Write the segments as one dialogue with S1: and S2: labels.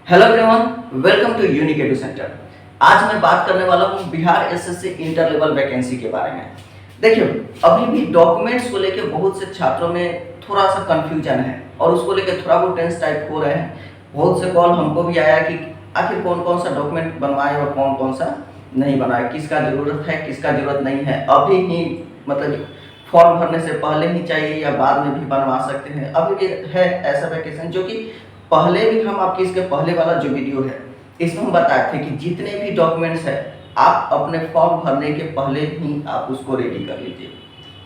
S1: Hello everyone, welcome to Unique Edu Centre. आज मैं बात करने वाला हूँ Bihar SSC inter level vacancy के बारे में। देखिए, अभी भी डॉक्यूमेंट्स को लेकर बहुत से छात्रों में थोड़ा सा कंफ्यूजन है और उसको लेकर थोड़ा बहुत टेंस टाइप हो रहे हैं। बहुत से कॉल हमको भी आया कि आखिर कौन कौन सा डॉक्यूमेंट बनवाए और कौन कौन सा नहीं बनाए, किसका ज़रूरत है किसका ज़रूरत नहीं है, अभी ही मतलब फॉर्म भरने से पहले ही चाहिए या बाद में भी बनवा सकते हैं। अभी भी है ऐसा वैकेंसी जो कि पहले भी हम आपके इसके पहले वाला जो वीडियो है इसमें हम बताए थे कि जितने भी डॉक्यूमेंट्स है आप अपने फॉर्म भरने के पहले ही आप उसको रेडी कर लीजिए।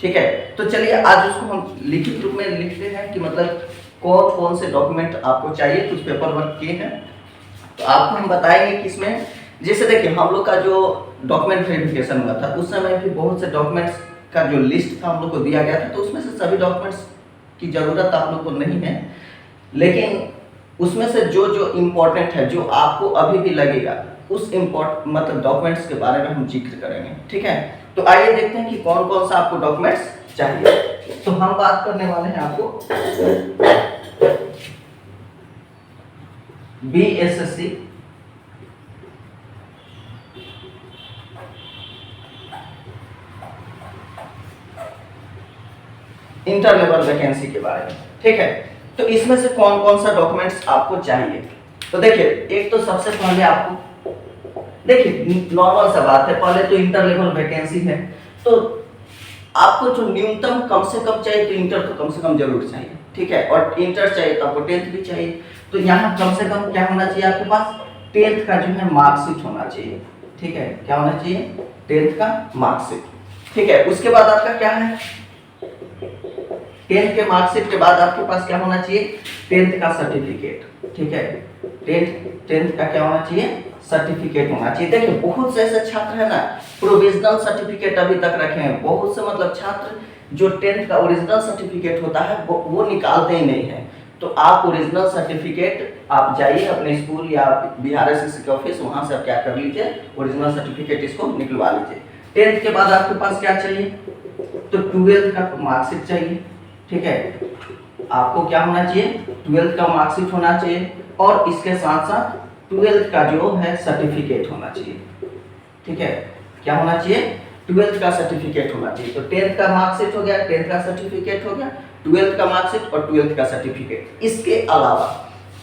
S1: ठीक है, तो चलिए आज उसको हम लिखित रूप में लिखते हैं कि मतलब कौन कौन से डॉक्यूमेंट आपको चाहिए। कुछ पेपर वर्क किए हैं तो आपको हम बताएंगे कि इसमें जैसे देखिए हम लोग का जो डॉक्यूमेंट वेरिफिकेशन हुआ था उस समय भी बहुत से डॉक्यूमेंट्स का जो लिस्ट था हम लोग को दिया गया था, तो उसमें से सभी डॉक्यूमेंट्स की ज़रूरत आप लोग को नहीं है, लेकिन उसमें से जो जो इम्पोर्टेंट है जो आपको अभी भी लगेगा उस मतलब डॉक्यूमेंट्स के बारे में हम जिक्र करेंगे। ठीक है, तो आइए देखते हैं कि कौन कौन सा आपको डॉक्यूमेंट्स चाहिए। तो हम बात करने वाले हैं आपको बीएसएससी इंटर लेवल वैकेंसी के बारे में। ठीक है, तो इसमें से कौन कौन सा डॉक्यूमेंट्स आपको चाहिए। तो देखिए, एक तो सबसे पहले आपको देखिए नॉर्मल सा बात है, पहले तो इंटर लेवल वैकेंसी है तो आपको जो न्यूनतम कम से कम चाहिए तो इंटर तो कम से कम जरूर चाहिए। ठीक है, और इंटर चाहिए तो आपको 10th भी चाहिए। तो यहाँ कम से कम क्या होना चाहिए आपके पास, 10th का जो है मार्कशीट होना चाहिए। ठीक है, क्या होना चाहिए, 10th का मार्कशीट। ठीक है, उसके बाद आपका क्या है, 10th के मार्कशीट के बाद आपके पास क्या होना चाहिए, 10th का सर्टिफिकेट। ठीक है, 10th का क्या होना चाहिए, सर्टिफिकेट होना चाहिए। देखिए बहुत से ऐसे छात्र है ना प्रोविजनल सर्टिफिकेट अभी तक रखे हैं, बहुत से मतलब छात्र जो 10th का ओरिजिनल सर्टिफिकेट होता है वो निकालते ही नहीं है। तो आप ओरिजिनल सर्टिफिकेट आप जाइए अपने स्कूल या बिहार एसएससी के ऑफिस, वहां से आप क्या कर लीजिए, ओरिजिनल सर्टिफिकेट इसको निकलवा लीजिए। 10th के बाद आपके पास क्या चाहिए, तो 12th का मार्कशीट चाहिए। ठीक है, आपको क्या होना चाहिए, 12th का मार्कशीट होना चाहिए और इसके साथ साथ 12th का जो है सर्टिफिकेट होना चाहिए। ठीक है, क्या होना चाहिए, 12th का सर्टिफिकेट होना चाहिए। तो 10th का मार्कशीट हो गया, 10th का सर्टिफिकेट हो गया, 12th का मार्कशीट और 12th का सर्टिफिकेट। इसके अलावा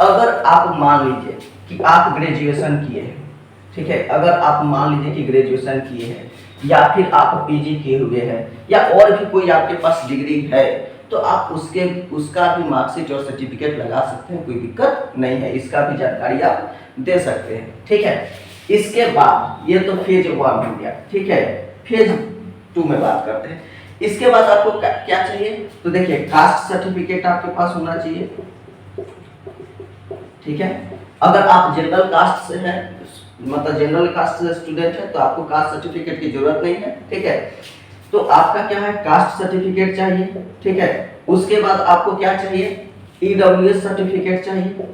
S1: अगर आप मान लीजिए कि आप ग्रेजुएशन किए हैं, ठीक है, अगर आप मान लीजिए कि ग्रेजुएशन किए हैं या फिर आप पीजी किए हुए हैं या और भी कोई आपके पास डिग्री है, तो आप उसका भी मार्कशीट और सर्टिफिकेट लगा सकते हैं, कोई दिक्कत नहीं है, इसका भी जानकारी आप दे सकते हैं। ठीक है, इसके बाद ये तो फेज 1 हो गया। ठीक है, फेज 2 में बात करते हैं। इसके बाद आपको क्या चाहिए, तो देखिए कास्ट सर्टिफिकेट आपके पास होना चाहिए। ठीक है, अगर आप जनरल कास्ट से हैं मतलब जनरल कास्ट से स्टूडेंट है तो आपको कास्ट सर्टिफिकेट की जरूरत नहीं है। ठीक है, तो आपका क्या है, कास्ट सर्टिफिकेट चाहिए। ठीक है, उसके बाद आपको क्या चाहिए, ईडब्ल्यूएस सर्टिफिकेट चाहिए।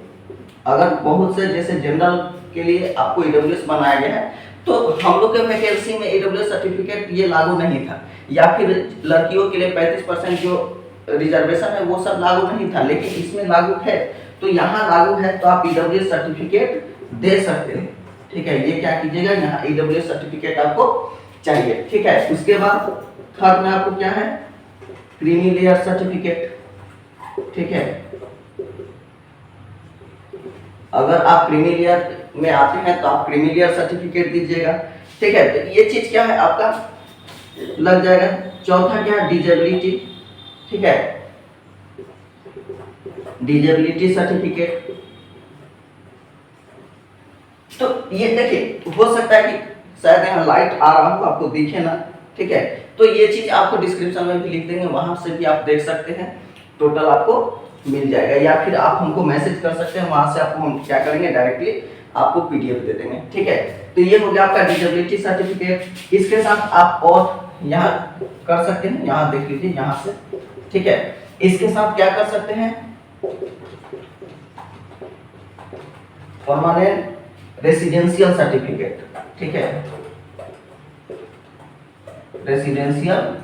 S1: अगर बहुत से जैसे जनरल के लिए आपको ईडब्ल्यूएस बनाया गया है तो हम लोग के वैकेंसी में ईडब्ल्यूएस सर्टिफिकेट ये लागू नहीं था, या फिर लड़कियों के लिए 35% जो रिजर्वेशन है वो सब लागू नहीं था, लेकिन इसमें लागू है। तो यहाँ लागू है तो आप ईडब्ल्यूएस सर्टिफिकेट दे सकते हैं। ठीक है, ये क्या कीजिएगा, यहाँ ईडब्ल्यूएस सर्टिफिकेट आपको चाहिए। ठीक है, उसके बाद थर्ड में आपको क्या है, क्रीमी लेयर सर्टिफिकेट। ठीक है, अगर आप क्रीमी लेयर में आते हैं तो आप क्रीमी लेयर सर्टिफिकेट दीजिएगा। ठीक है, तो ये चीज क्या है आपका लग जाएगा। चौथा क्या है, डिजेबिलिटी। ठीक है, डिजेबिलिटी सर्टिफिकेट। तो ये देखिए हो सकता है कि शायद यहाँ लाइट आ रहा हो आपको दिखे ना। ठीक है, तो ये चीज आपको डिस्क्रिप्शन में भी लिख देंगे, वहां से भी आप देख सकते हैं, टोटल आपको मिल जाएगा, या फिर आप हमको मैसेज कर सकते हैं, वहां से आपको हम क्या करेंगे डायरेक्टली आपको पीडीएफ दे देंगे। ठीक है, तो ये हो गया आपका डिसेबिलिटी सर्टिफिकेट। इसके साथ आप और यहाँ कर सकते हैं, यहाँ देख लीजिए यहाँ से। ठीक है, इसके साथ क्या कर सकते हैं, परमानेंट रेसिडेंशियल सर्टिफिकेट। ठीक है, residential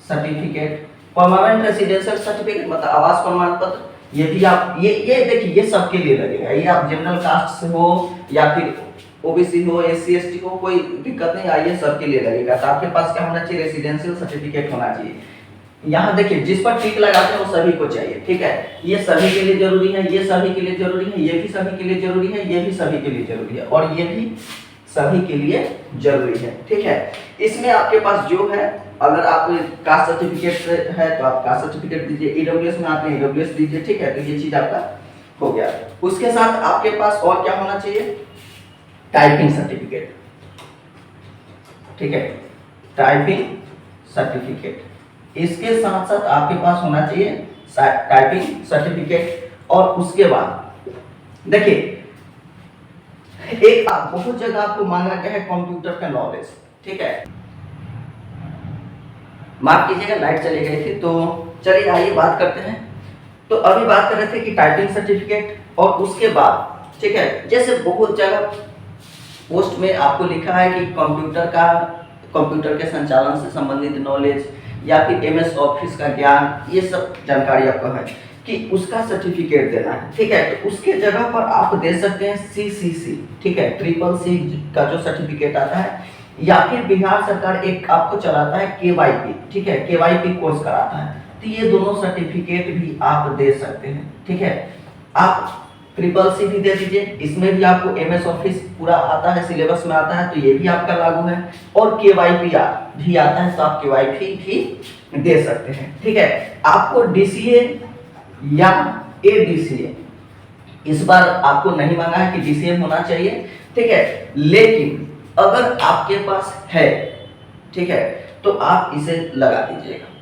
S1: certificate, permanent residential certificate मतलब आवास प्रमाण पत्र, ये भी आप ये देखिए ये सबके लिए लगेगा, ये आप जनरल कास्ट से हो या फिर ओबीसी हो, एससी एसटी हो, कोई दिक्कत नहीं, आइए सबके लिए लगेगा। तो आपके पास क्या होना चाहिए, रेसिडेंशियल सर्टिफिकेट होना चाहिए। यहाँ देखिए जिस पर टिक लगाते हैं वो सभी को चाहिए, ठीक है, ये सभी के लिए जरूरी है, ये सभी के लिए जरूरी है, ये भी सभी के लिए जरूरी है, ये भी सभी के लिए जरूरी है, और ये भी सभी के लिए जरूरी है, ठीक है। इसमें आपके पास जो है, अगर आप कास्ट सर्टिफिकेट है तो आप कास्ट सर्टिफिकेट दीजिए, ईडब्ल्यूएस में आते हैं ईडब्ल्यूएस दीजिए, ठीक है। तो ये चीज आपका हो गया। उसके साथ आपके पास और क्या होना चाहिए, टाइपिंग सर्टिफिकेट, ठीक है, टाइपिंग सर्टिफिकेट। इसके साथ साथ आपके पास होना चाहिए टाइपिंग सर्टिफिकेट। और उसके बाद देखिए एक बहुत जगह आपको मांगा गया है कंप्यूटर का नॉलेज, ठीक है। माफ कीजिएगा लाइट चली गई थी, तो चलिए आइए बात करते हैं। तो अभी बात कर रहे थे कि टाइपिंग सर्टिफिकेट, और उसके बाद ठीक है, जैसे बहुत जगह पोस्ट में आपको लिखा है कि कंप्यूटर के संचालन से संबंधित नॉलेज या फिर एमएस ऑफिस का ज्ञान, ये सब जानकारी आपको है कि उसका सर्टिफिकेट देना है, ठीक है। तो उसके जगह पर आप दे सकते हैं सीसीसी, ठीक है, ट्रिपल सी का जो सर्टिफिकेट आता है, या फिर बिहार सरकार एक आपको चलाता है केवाईपी, ठीक है, केवाईपी कोर्स कराता है। तो ये दोनों सर्टिफिकेट भी आप दे सकते हैं, ठीक है। आप ट्रिपल सी भी दे दीजिए, इसमें भी आपको एमएस ऑफिस पूरा आता है, सिलेबस में आता है, तो ये भी आपका लागू है। और केवाईपी भी आता है, तो आप केवाईपी भी दे सकते हैं, ठीक है। आपको डीसीए या एडीसीए इस बार आपको नहीं मांगा है कि डीसीए होना चाहिए, ठीक है, लेकिन अगर आपके पास है, ठीक है, तो आप इसे लगा दीजिएगा।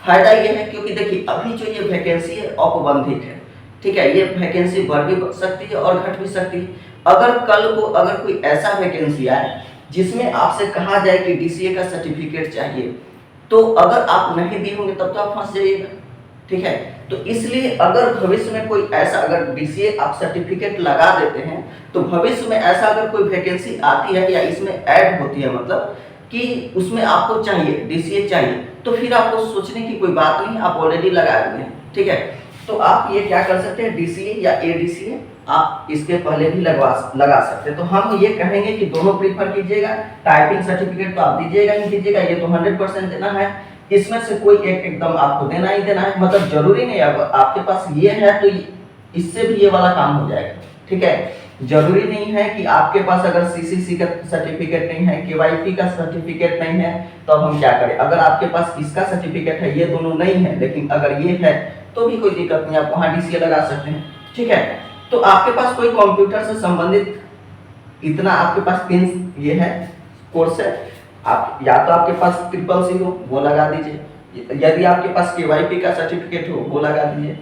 S1: फायदा ये है क्योंकि देखिए अभी जो ये वैकेंसी है औपबंधित है, ठीक है, ये वैकेंसी बढ़ भी सकती है और घट भी सकती है। अगर कल को अगर कोई ऐसा वैकेंसी आए जिसमें आपसे कहा जाए कि डीसीए का सर्टिफिकेट चाहिए, तो अगर आप नहीं दिए होंगे तब तो आप फंस जाइएगा, ठीक है। तो इसलिए अगर भविष्य में कोई ऐसा, अगर डीसीए आप सर्टिफिकेट लगा देते हैं, तो भविष्य में ऐसा अगर कोई वैकेंसी आती है या इसमें ऐड होती है, मतलब कि उसमें आपको चाहिए डीसीए चाहिए, तो फिर आपको सोचने की कोई बात नहीं, आप ऑलरेडी लगाए हुए हैं, ठीक है। तो आप ये क्या कर सकते हैं, डीसीए या एडीसीए आप इसके पहले भी लगा सकते हैं। तो हम ये कहेंगे कि दोनों प्रीफर कीजिएगा। टाइपिंग सर्टिफिकेट तो आप दीजिएगा ही दीजिएगा, ये तो 100% देना है, इसमें से कोई एक एकदम आपको देना ही देना है, मतलब जरूरी नहीं है आपके पास ये है तो इससे भी ये वाला काम हो जाएगा, ठीक है। जरूरी नहीं है कि आपके पास अगर सीसीसी का सर्टिफिकेट नहीं है, केवाईपी का सर्टिफिकेट नहीं है, तो अब हम क्या करें। अगर आपके पास इसका सर्टिफिकेट है, ये दोनों नहीं है, लेकिन अगर ये है तो भी कोई दिक्कत नहीं, आप वहां डीसीए लगा सकते हैं, ठीक है। तो आपके पास कोई कंप्यूटर से संबंधित इतना आपके पास 3 ये है कोर्स है, आप या तो आपके पास ट्रिपल सी हो वो लगा दीजिए, यदि आपके पास केवाईपी का सर्टिफिकेट हो वो लगा दीजिए,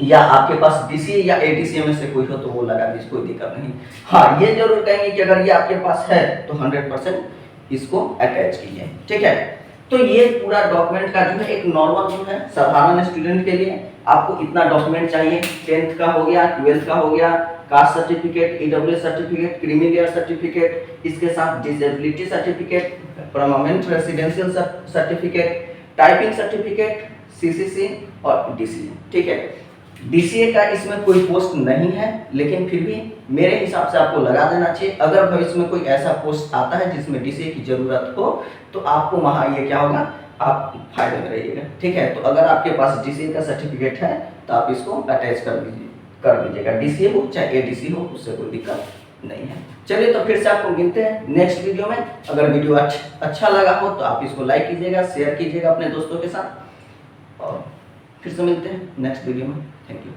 S1: या आपके पास डीसीए या एडीसीए में से कोई हो तो वो लगा दीजिए, कोई दिक्कत नहीं। हाँ ये जरूर कहेंगे कि अगर ये आपके पास है तो 100% इसको अटैच कीजिए, ठीक है। तो ये पूरा डॉक्यूमेंट का जो है एक नॉर्मल जो है साधारण स्टूडेंट के लिए आपको इतना डॉक्यूमेंट चाहिए। 10th का हो गया, 12th का हो गया, caste certificate, EWS certificate, creamy layer certificate, इसके साथ disability certificate, permanent residential certificate, typing certificate, CCC और डीसीए, ठीक है। डीसीए का इसमें कोई पोस्ट नहीं है, लेकिन फिर भी मेरे हिसाब से आपको लगा देना चाहिए। अगर भविष्य में कोई ऐसा पोस्ट आता है जिसमें डीसीए की जरूरत हो, तो आपको वहां ये क्या होगा, आप फायदे में रहिएगा, ठीक है। तो अगर आपके पास डीसीए का सर्टिफिकेट है तो आप इसको अटैच कर दीजिएगा, डीसीए हो चाहे एडीसी हो, उससे कोई दिक्कत नहीं है। चलिए तो फिर से आपको मिलते हैं नेक्स्ट वीडियो में। अगर वीडियो अच्छा लगा हो तो आप इसको लाइक कीजिएगा, शेयर कीजिएगा अपने दोस्तों के साथ, और फिर से मिलते हैं नेक्स्ट वीडियो में। Thank you.